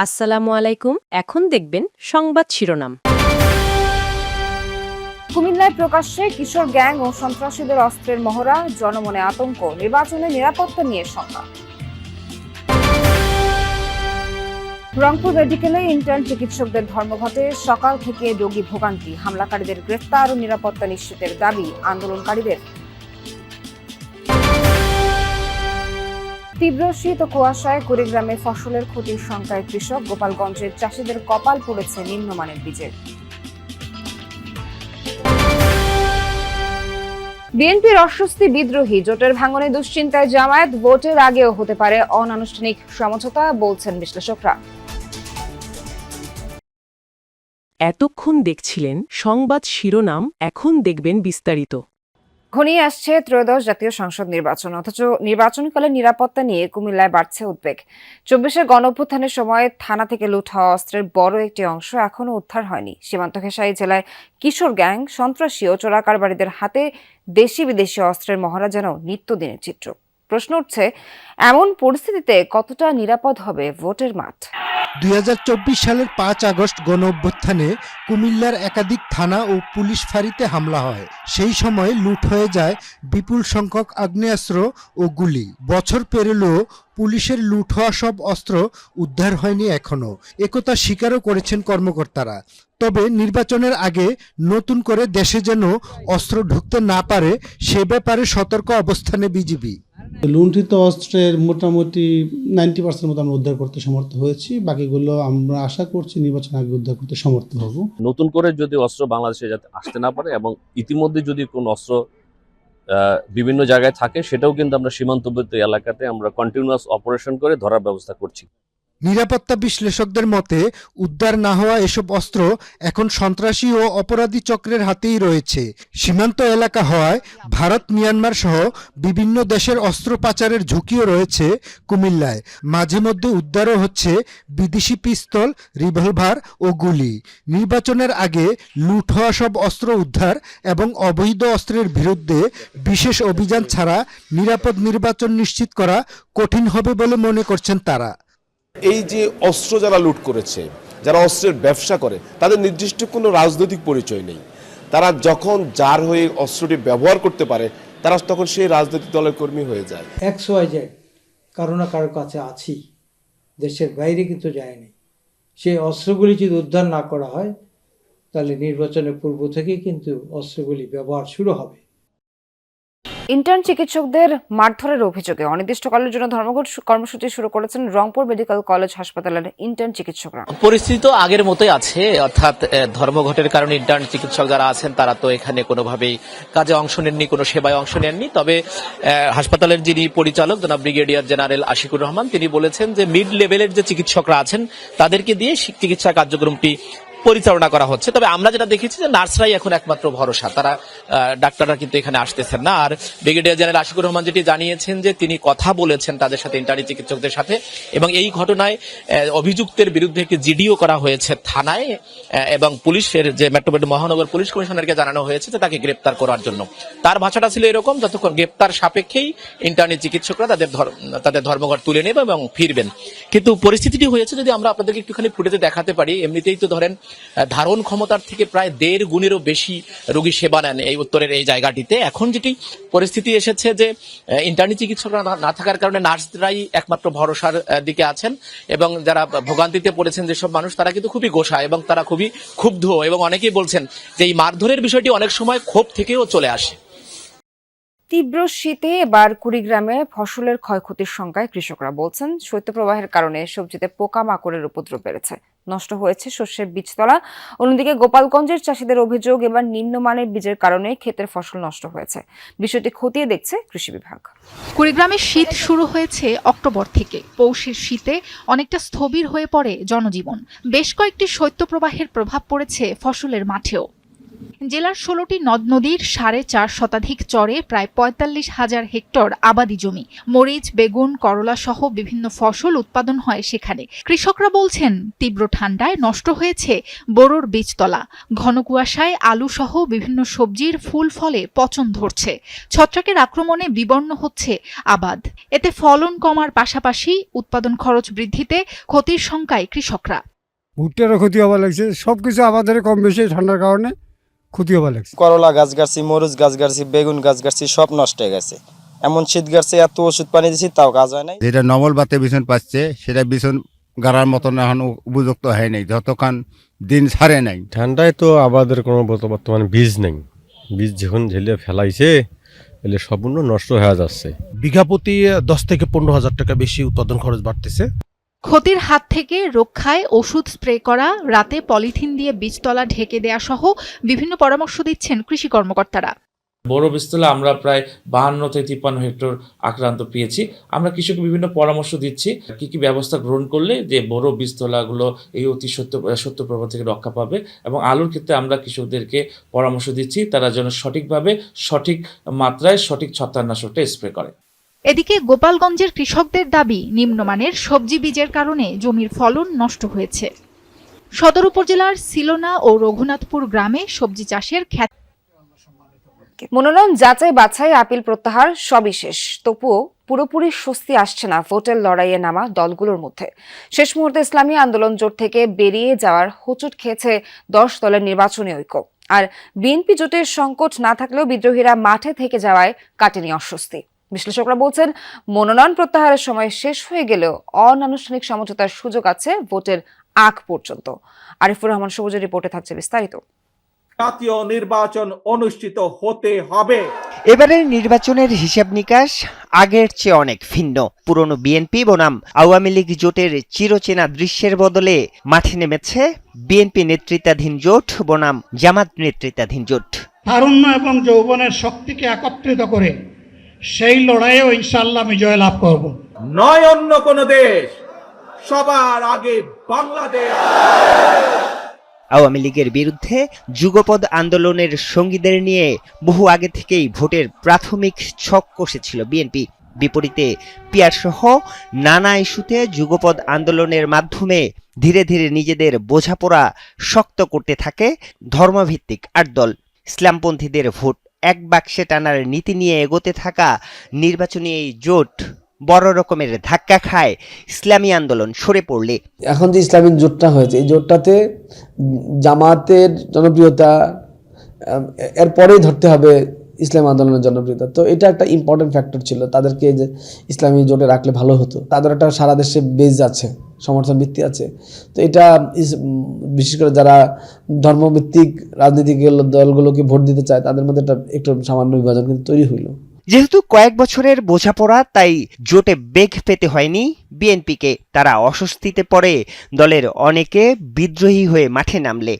আসসালামু আলাইকুম। এখন দেখবেন সংবাদ শিরোনাম। কুমিল্লায় প্রকাশ্যে কিশোর গ্যাং ও সন্ত্রাসীদের অস্ত্রের মহড়া, জনমনে আতঙ্ক, নির্বাচনে নিরাপত্তা নিয়ে শঙ্কা। রংপুর মেডিকেলে ইন্টার্ন চিকিৎসকদের ধর্মঘটে সকাল থেকে রোগী ভোগান্তি, হামলাকারীদের গ্রেফতার ও নিরাপত্তা নিশ্চিতের দাবি আন্দোলনকারীদের। তীব্র শীত ও কুয়াশায় কুড়িগ্রামে ফসলের ক্ষতির শঙ্কায় কৃষক, গোপালগঞ্জের চাষিদের কপাল পড়েছে নিম্নমানের বীজে। বিএনপির অস্বস্তি বিদ্রোহী, জোটের ভাঙনে দুশ্চিন্তায় জামায়াত, ভোটের আগেও হতে পারে অনানুষ্ঠানিক সমঝোতা, বলছেন বিশ্লেষকরা। এতক্ষণ দেখছিলেন সংবাদ শিরোনাম, এখন দেখবেন বিস্তারিত। ঘনিয়ে আসছে ত্রয়োদশ জাতীয় সংসদ নির্বাচন, অথচ নির্বাচনকালে নিরাপত্তা নিয়ে কুমিল্লায় বাড়ছে উদ্বেগ। ২৪-এর গণঅভ্যুত্থানের সময় থানা থেকে লুট হওয়া অস্ত্রের বড় একটি অংশ এখনো উদ্ধার হয়নি। সীমান্ত ঘেঁষাই জেলায় কিশোর গ্যাং, সন্ত্রাসী ও চোরাকারবারীদের হাতে দেশি বিদেশি অস্ত্রের মহড়া যেন নিত্যদিনের চিত্র। প্রশ্ন উঠছে, এমন পরিস্থিতিতে কতটা নিরাপদ হবে ভোটের মাঠ? ২০২৪ সালের ৫ আগস্ট গণঅভ্যুত্থানে কুমিল্লার একাধিক থানা ও পুলিশ ফাঁড়িতে হামলা হয়। সেই সময় লুট হয়ে যায় বিপুল সংখ্যক আগ্নেয়াস্ত্র ও গুলি। বছর পেরোলেও পুলিশের লুট হওয়া সব অস্ত্র উদ্ধার হয়নি এখনো, একথা স্বীকারও করেছেন কর্মকর্তারা। তবে নির্বাচনের আগে নতুন করে দেশে যেন অস্ত্র ঢুকতে না পারে সে ব্যাপারে সতর্ক অবস্থানে বিজিবি। লুণ্ঠিত অস্ত্রের মোটামুটি 90% মতো আমরা উদ্ধার করতে সমর্থ হয়েছি, বাকিগুলো আমরা আশা করছি নির্বাচন আগে উদ্ধার করতে সমর্থ হব। নতুন করে যদি অস্ত্র বাংলাদেশে যাতে আসতে না পারে এবং ইতিমধ্যে যদি কোন অস্ত্র বিভিন্ন জায়গায় থাকে সেটাও কিন্তু আমরা সীমান্তবর্তী এলাকাতে আমরা কন্টিনিউয়াস অপারেশন করে ধরার ব্যবস্থা করছি। নিরাপত্তা বিশ্লেষকদের মতে উদ্ধার না হওয়া এসব অস্ত্র এখন সন্ত্রাসী ও অপরাধী চক্রের হাতেই রয়েছে। সীমান্ত এলাকা হওয়ায় ভারত, মিয়ানমার সহ বিভিন্ন দেশের অস্ত্র পাচারের ঝুঁকিও রয়েছে কুমিল্লায়। মাঝে মধ্যে উদ্ধারও হচ্ছে বিদেশি পিস্তল, রিভলভার ও গুলি। নির্বাচনের আগে লুট হওয়া সব অস্ত্র উদ্ধার এবং অবৈধ অস্ত্রের বিরুদ্ধে বিশেষ অভিযান ছাড়া নিরাপদ নির্বাচন নিশ্চিত করা কঠিন হবে বলে মনে করছেন তারা। এই যে অস্ত্র যারা লুট করেছে, যারা অস্ত্রের ব্যবসা করে, তাদের নির্দিষ্ট কোনো রাজনৈতিক পরিচয় নেই। তারা যখন যার হয়ে অস্ত্রটি ব্যবহার করতে পারে তারা তখন সেই রাজনৈতিক দলের কর্মী হয়ে যায়। XYZ কারো না কারোর কাছে আছি, দেশের বাইরে কিন্তু যায়নি। সেই অস্ত্রগুলি যদি উদ্ধার না করা হয় তাহলে নির্বাচনের পূর্ব থেকেই কিন্তু অস্ত্রগুলি ব্যবহার শুরু হবে। ইন্টার্ন চিকিৎসকদের মারধরের অভিযোগে অনির্দিষ্টকালের জন্য ধর্মঘট কর্মসূচি শুরু করেছেন রংপুর মেডিকেল কলেজ হাসপাতালের ইন্টার্ন চিকিৎসকরা। পরিস্থিতি তো আগের মতোই আছে, অর্থাৎ ধর্মঘটের কারণে ইন্টার্ন চিকিৎসক যারা আছেন তারা তো এখানে কোনোভাবেই কাজে অংশ নেননি, কোনো সেবায় অংশ নেননি। তবে হাসপাতালের যিনি পরিচালক জনাব ব্রিগেডিয়ার জেনারেল আশিকুর রহমান তিনি বলেছেন যে মিড লেভেলের যে চিকিৎসকরা আছেন তাদেরকে দিয়ে চিকিৎসা কার্যক্রমটি পরিচালনা করা হচ্ছে। তবে আমরা যেটা দেখেছি যে নার্সরাই এখন একমাত্র ভরসা, তারা ডাক্তাররা কিন্তু এখানে আসতেছেন না। আর ব্রিগেডিয়ার জেনারেল আশিকুর রহমান যেটি জানিয়েছেন যে তিনি কথা বলেছেন তাদের সাথে, ইন্টার্নি চিকিৎসকদের সাথে, এবং এই ঘটনায় অভিযুক্তের বিরুদ্ধে একটি জিডিও করা হয়েছে থানায় এবং পুলিশের যে মেট্রোপলিটন মহানগর পুলিশ কমিশনারকে জানানো হয়েছে যে তাকে গ্রেপ্তার করার জন্য। তার ভাষাটা ছিল এরকম, যতক্ষণ গ্রেপ্তার সাপেক্ষেই ইন্টার্নি চিকিৎসকরা তাদের ধর্মঘট তুলে নেবে এবং ফিরবেন। কিন্তু পরিস্থিতিটি হয়েছে, যদি আমরা আপনাদেরকে একটুখানি ফুটেজে দেখাতে পারি, এমনিতেই তো ধরেন ধারণ ক্ষমতার থেকে প্রায় 1.5 গুণেরও বেশি রোগী সেবা নেন এই উত্তরের এই জায়গাটিতে। এখন যেটি পরিস্থিতি এসেছে যে ইন্টার্নি চিকিৎসকরা না থাকার কারণে নার্সরাই একমাত্র ভরসার দিকে আছেন এবং যারা ভোগান্তিতে পড়েছেন যেসব মানুষ তারা কিন্তু খুবই গোসা এবং তারা খুবই ক্ষুব্ধ এবং অনেকেই বলছেন যে এই মারধরের বিষয়টি অনেক সময় ক্ষোভ থেকেও চলে আসে। তীব্র শীতে এবার কুড়িগ্রামে ফসলের ক্ষয়ক্ষতির শঙ্কায় কৃষকরা, বলছেন শৈত্যপ্রবাহের কারণে সবজিতে পোকামাকড়ের উপদ্রব বেড়েছে, নষ্ট হয়েছে শস্যের বীজতলা। অন্যদিকে গোপালগঞ্জের চাষিদের অভিযোগ, এবার নিম্নমানের বীজের কারণে ক্ষেতের ফসল নষ্ট হয়েছে। বিষয়টি খতিয়ে দেখছে কৃষি বিভাগ। কুড়িগ্রামে শীত শুরু হয়েছে অক্টোবর থেকে। পৌষের শীতে অনেকটা স্থবির হয়ে পড়ে জনজীবন। বেশ কয়েকটি শৈত্যপ্রবাহের প্রভাব পড়েছে ফসলের মাঠেও। জেলার ১৬টি নদ নদীর ৪.৫ শতাধিক চরে প্রায় ৪৫,০০০ হেক্টর আবাদি জমি। মরিচ, বেগুন, করলা সহ বিভিন্ন ফসল উৎপাদন হয় সেখানে। কৃষকরা বলছেন তীব্র ঠান্ডায় নষ্ট হয়েছে বোরোর বীজতলা। ঘন কুয়াশায় আলু সহ বিভিন্ন সবজির ফুল ফলে পচন ধরছে। ছত্রাকের আক্রমণে বিবর্ণ হচ্ছে আবাদ। এতে ফলন কমার পাশাপাশি উৎপাদন খরচ বৃদ্ধিতে ক্ষতির শঙ্কায় কৃষকরা। ভুট্টারও ক্ষতি হওয়া লাগছে, সবকিছু আমাদের কম বেশি ঠান্ডার কারণে ক্ষতি হওয়া লাগছে। করলা গাছ গাছছি, মরিচ গাছ গাছছি, বেগুন গাছ গাছছি, সব নষ্ট হয়ে গেছে। এমন শীত গাছে এত ওষুধ পানি দিচ্ছি তাও কাজ হয় নাই। যেটা নমল বাতে বিছন পাচ্ছে সেটা বিছন গাড়ার মতন এখন উপযুক্ত হয় নাই, যতক্ষণ দিন ছাড়ে নাই। ঠান্ডায় তো আমাদের কোনো বর্তমানে বীজ নেই, বীজ যখন ঝেলে ফেলাইছে এলে সম্পূর্ণ নষ্ট হয়ে যাচ্ছে। বিঘা প্রতি 10 থেকে 15,000 টাকা বেশি উৎপাদন খরচ বাড়তেছে। ক্ষতির হাত থেকে রক্ষায় ওষুধ স্প্রে করা, রাতে পলিথিন দিয়ে বীজতলা ঢেকে দেয়া সহ বিভিন্ন পরামর্শ দিচ্ছেন কৃষি কর্মকর্তারা। বড় বীজতলা আমরা প্রায় 52 থেকে 53 হেক্টর আক্রান্ত পেয়েছি। আমরা কৃষককে বিভিন্ন পরামর্শ দিচ্ছি কি কি ব্যবস্থা গ্রহণ করলে যে বড় বীজতলাগুলো এই অতি সত্য প্রভাব থেকে রক্ষা পাবে, এবং আলুর ক্ষেত্রে আমরা কৃষকদেরকে পরামর্শ দিচ্ছি তারা যেন সঠিকভাবে সঠিক মাত্রায় সঠিক ছত্রাকনাশকটা স্প্রে করে। এদিকে গোপালগঞ্জের কৃষকদের দাবি নিম্নমানের সবজি বীজের কারণে জমির ফলন নষ্ট হয়েছে। সদর উপজেলার সিলোনা ও রঘুনাথপুর গ্রামে সবজি চাষের খ্যাতি। মনোনয়ন যাচাই বাছাই, আপিল প্রত্যাহার সবই শেষ, তবুও পুরোপুরি স্বস্তি আসছে না ভোটের লড়াইয়ে নামা দলগুলোর মধ্যে। শেষ মুহূর্তে ইসলামী আন্দোলন জোট থেকে বেরিয়ে যাওয়ার হোঁচট খেয়েছে 10 দলের নির্বাচনী ঐক্য। আর বিএনপি জোটের সংকট না থাকলেও বিদ্রোহীরা মাঠে থেকে যাওয়ায় কাটেনি অস্বস্তি। বিশ্লেষকরা বলছেন মনোনয়ন প্রত্যাহারের সময় শেষ হয়ে গেলেও অনানুষ্ঠানিক সমঝোতার সুযোগ আছে ভোটের আগ পর্যন্ত। আরিফুর রহমান সবুজের রিপোর্টে থাকছে বিস্তারিত। জাতীয় নির্বাচন অনুষ্ঠিত হতে হবে। এবারের নির্বাচনের হিসাব নিকাশ আগের চেয়ে অনেক ভিন্ন। পুরনো বিএনপি বনাম আওয়ামী লীগ জোটের চিরচেনা দৃশ্যের বদলে মাঠে নেমেছে বিএনপি নেতৃত্বাধীন জোট বনাম জামাত নেতৃত্বাধীন জোট। তারুণ্য এবং যৌবনের শক্তিকে একত্রিত করে সেই লড়াইয়েও ইনশাআল্লাহ আমি জয়লাভ করব। নয় অন্য কোন দেশ, সবার আগে বাংলাদেশ। আওয়ামী লীগের বিরুদ্ধে যুগপৎ আন্দোলনের সঙ্গীদের নিয়ে বহু আগে থেকেই ভোটের প্রাথমিক ছক কষেছিল বিএনপি। বিপরীতে পিয়ারসহ নানা ইস্যুতে যুগপৎ আন্দোলনের মাধ্যমে ধীরে ধীরে নিজেদের বোঝাপড়া শক্ত করতে থাকে ধর্মভিত্তিক 8 দল। ইসলামপন্থীদের ভোট এক বাক্সে টানার নীতি নিয়ে এগোতে থাকা নির্বাচনী এই জোট বড় রকমের ধাক্কা খায় ইসলামী আন্দোলন সরে পড়লে। এখন যে ইসলামিক জোটটা হয়েছে, এই জোটটাতে জামাতের জনপ্রিয়তা এরপরেই ধরতে হবে ইসলামী আন্দোলনের জনপ্রিয়তা। তো এটা একটা ইম্পর্টেন্ট ফ্যাক্টর ছিল, তাদেরকে যে ইসলামী জোটে রাখলে ভালো হতো। তাদের একটা সারা দেশে বেজ আছে, সমর্থন ভিত্তি আছে। তো এটা বিশেষ করে যারা ধর্মভিত্তিক রাজনৈতিক দলগুলোকে ভোট দিতে চায় তাদের মধ্যে একটু সামান্য বিভাজন কিন্তু তৈরি হইল। যেহেতু কয়েক বছরের বোঝাপড়া, তাই জোটে বেগ পেতে হয়নি বিএনপিকে। তারা অস্বস্তিতে পড়ে দলের অনেকে বিদ্রোহী হয়ে মাঠে নামলে।